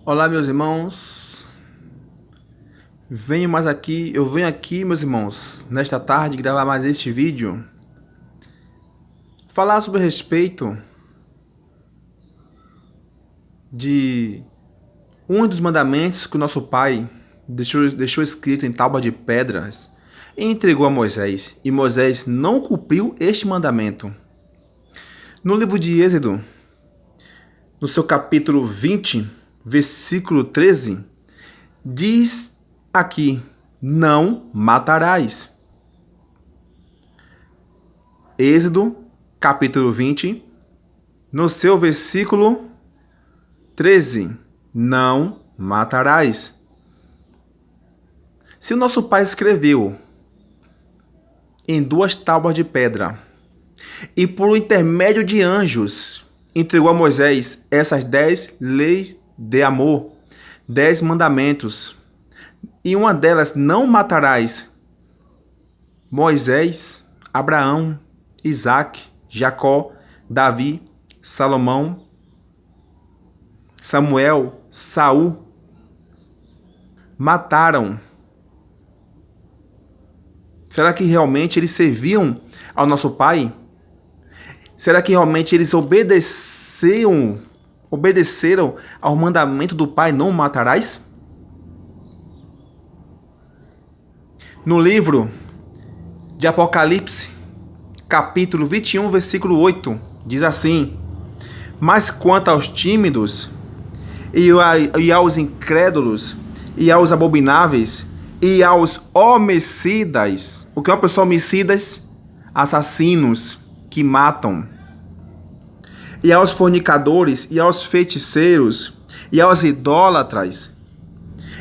Olá, meus irmãos. Eu venho aqui, meus irmãos, nesta tarde gravar mais este vídeo, falar sobre a respeito de um dos mandamentos que o nosso Pai deixou escrito em tábua de pedras e entregou a Moisés, e Moisés não cumpriu este mandamento. No livro de Êxodo, no seu capítulo 20, versículo 13, diz aqui: não matarás. Êxodo, capítulo 20, no seu versículo 13, não matarás. Se o nosso Pai escreveu em 2 tábuas de pedra e por intermédio de anjos entregou a Moisés essas 10 leis de amor, 10 mandamentos, e uma delas, não matarás, Moisés, Abraão, Isaac, Jacó, Davi, Salomão, Samuel, Saul, mataram. Será que realmente eles serviam ao nosso Pai? Será que realmente eles obedeceram ao mandamento do Pai, não matarás? No livro de Apocalipse, capítulo 21, versículo 8, diz assim: mas quanto aos tímidos, e aos incrédulos, e aos abomináveis, e aos homicidas. O que é uma pessoa homicidas? Assassinos que matam. E aos fornicadores, e aos feiticeiros, e aos idólatras,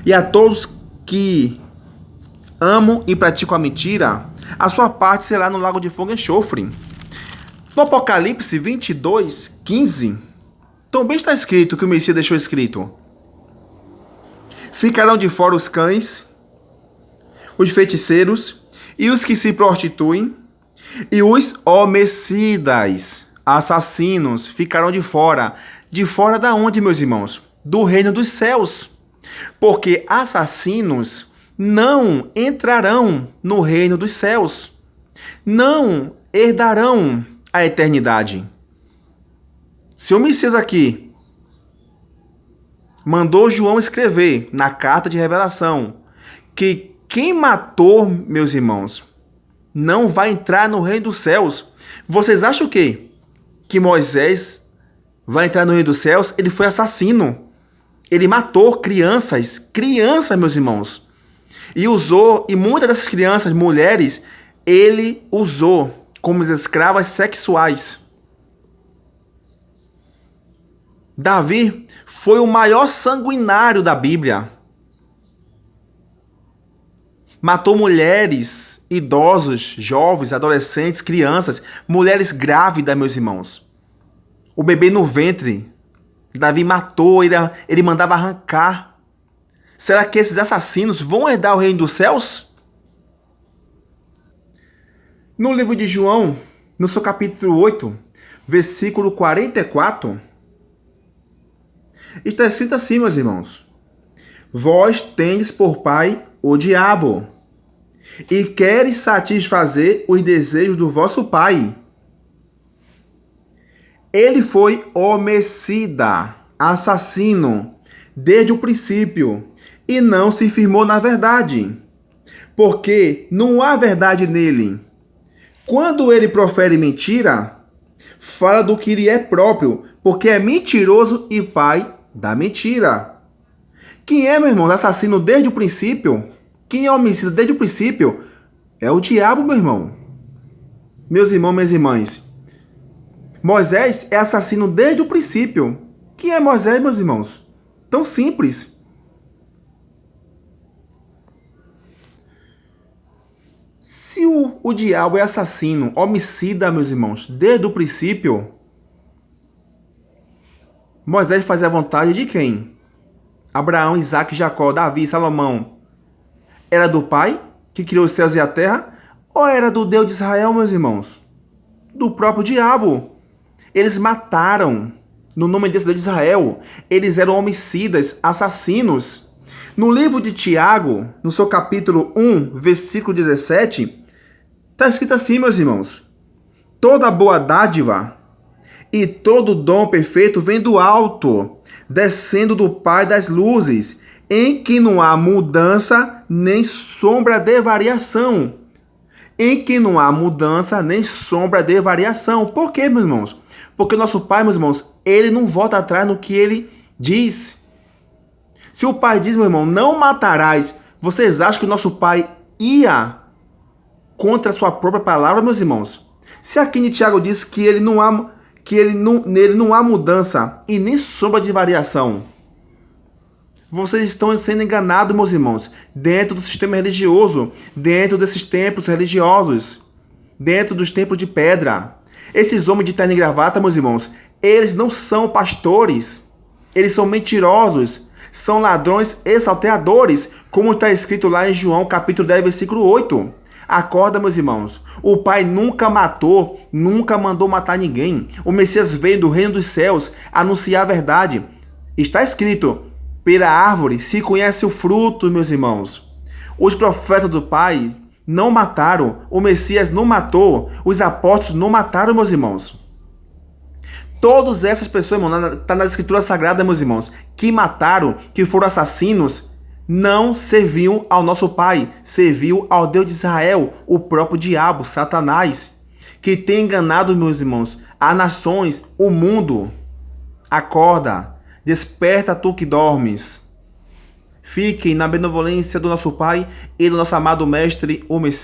e a todos que amam e praticam a mentira, a sua parte será no lago de fogo e enxofre. No Apocalipse 22, 15, também está escrito que o Messias deixou escrito: ficarão de fora os cães, os feiticeiros, e os que se prostituem, e os homicidas, assassinos, ficarão de fora. De fora da onde, meus irmãos? Do reino dos céus. Porque assassinos não entrarão no reino dos céus, não herdarão a eternidade. Se o Messias aqui mandou João escrever na carta de revelação que quem matou, meus irmãos, não vai entrar no reino dos céus, vocês acham o quê? Que Moisés vai entrar no reino dos céus? Ele foi assassino. Ele matou crianças, meus irmãos. E muitas dessas crianças, mulheres, ele usou como escravas sexuais. Davi foi o maior sanguinário da Bíblia. Matou mulheres, idosos, jovens, adolescentes, crianças, mulheres grávidas, meus irmãos. O bebê no ventre, Davi matou, ele mandava arrancar. Será que esses assassinos vão herdar o reino dos céus? No livro de João, no seu capítulo 8, versículo 44, está escrito assim, meus irmãos: vós tendes por pai o diabo, e queres satisfazer os desejos do vosso pai. Ele foi homicida, assassino, desde o princípio, e não se firmou na verdade, porque não há verdade nele. Quando ele profere mentira, fala do que lhe é próprio, porque é mentiroso e pai da mentira. Quem é, meu irmão, assassino desde o princípio? Quem é homicida desde o princípio? É o diabo, meu irmão. Meus irmãos, minhas irmãs, Moisés é assassino desde o princípio. Quem é Moisés, meus irmãos? Tão simples. Se o diabo é assassino, homicida, meus irmãos, desde o princípio, Moisés fazia a vontade de quem? Abraão, Isaac, Jacó, Davi, Salomão. Era do Pai, que criou os céus e a terra? Ou era do Deus de Israel, meus irmãos? Do próprio diabo. Eles mataram no nome desse Deus de Israel. Eles eram homicidas, assassinos. No livro de Tiago, no seu capítulo 1, versículo 17, está escrito assim, meus irmãos: toda boa dádiva e todo dom perfeito vem do alto, descendo do Pai das luzes, em que não há mudança nem sombra de variação. Em que não há mudança nem sombra de variação. Por quê, meus irmãos? Porque o nosso Pai, meus irmãos, ele não volta atrás no que ele diz. Se o Pai diz, meu irmão, não matarás, vocês acham que o nosso Pai ia contra a sua própria palavra, meus irmãos? Se aqui em Tiago diz que nele não há mudança e nem sombra de variação, vocês estão sendo enganados, meus irmãos, dentro do sistema religioso, dentro desses templos religiosos, dentro dos templos de pedra. Esses homens de terno e gravata, meus irmãos, eles não são pastores, eles são mentirosos, são ladrões e salteadores, como está escrito lá em João capítulo 10, versículo 8. Acorda, meus irmãos. O Pai nunca matou, nunca mandou matar ninguém. O Messias veio do reino dos céus anunciar a verdade. Está escrito: pela árvore se conhece o fruto, meus irmãos. Os profetas do Pai não mataram, o Messias não matou, os apóstolos não mataram, meus irmãos. Todas essas pessoas, irmão, está na Escritura Sagrada, meus irmãos, que mataram, que foram assassinos, não serviam ao nosso Pai, serviu ao Deus de Israel, o próprio diabo, Satanás, que tem enganado, meus irmãos, as nações, o mundo. Acorda, desperta tu que dormes. Fiquem na benevolência do nosso Pai e do nosso amado Mestre, o Messias.